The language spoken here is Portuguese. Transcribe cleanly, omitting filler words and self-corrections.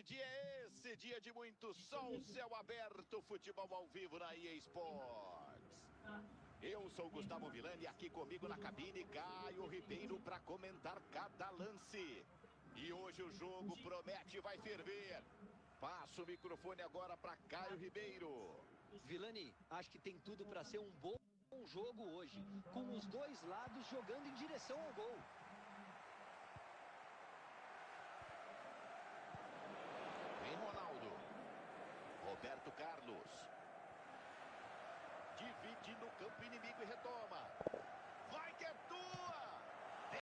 dia é esse? Dia de muito sol, céu aberto, futebol ao vivo na EA Sports. Eu sou o Gustavo Villani, aqui comigo na cabine, Caio Ribeiro, para comentar cada lance. E hoje o jogo promete e vai ferver. Passo o microfone agora para Caio Ribeiro. Villani, acho que tem tudo para ser um bom jogo hoje, com os dois lados jogando em direção ao gol. Vem Ronaldo. Roberto Carlos. Divide no campo inimigo e retoma.